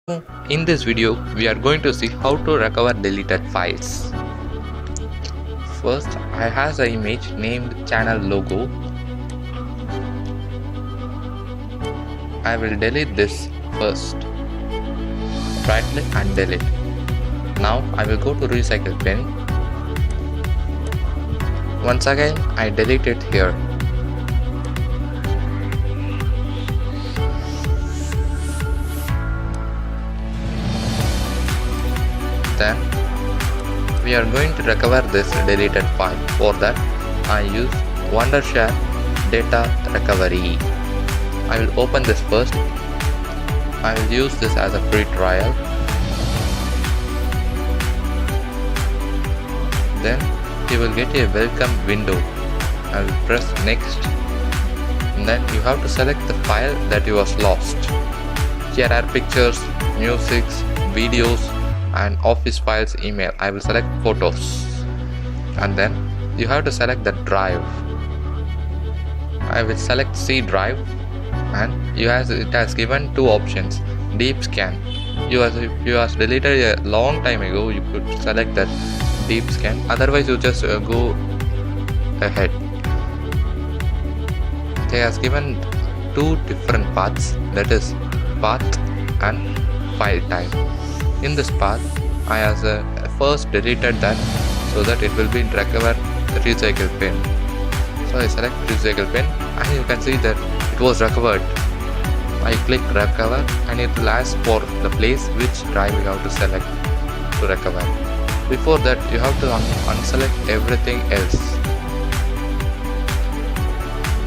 In this video, we are going to see how to recover deleted files. First, I have an image named channel logo. I will delete this first. Right click and delete. Now I will go to recycle bin. Once again, I delete it here. Then we are going to recover this deleted file. For that, I use Wondershare data recovery. I will open this first. I will use this as a free trial. Then you will get a welcome window. I will press next. And then you have to select the file that you was lost. Here are pictures, music, videos, and office files, email. I will select photos, and then you have to select the drive. I will select C drive, and it has given two options: deep scan. If you have deleted a long time ago, you could select that deep scan. Otherwise, you just go ahead. They has given two different paths, that is path and file type. In this path, I have first deleted that so that it will be recovered recycle bin. So I select recycle bin, and you can see that it was recovered. I click recover, and it will ask for the place which drive you have to select to recover. Before that, you have to unselect everything else.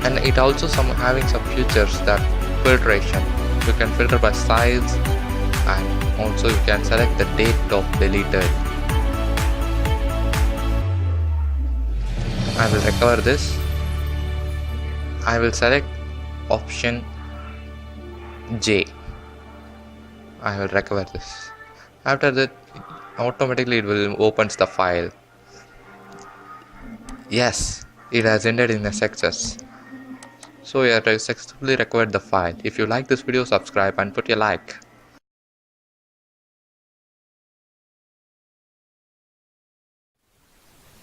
And it also having some features that filtration. You can filter by size, and also you can select the date of deleted. I will recover this. I will select option J. I will recover this. After that, automatically it will opens the file. Yes, it has ended in a success. So you have successfully recovered the file. If you like this video, subscribe and put a like.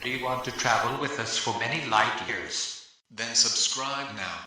Do you want to travel with us for many light years? Then subscribe now.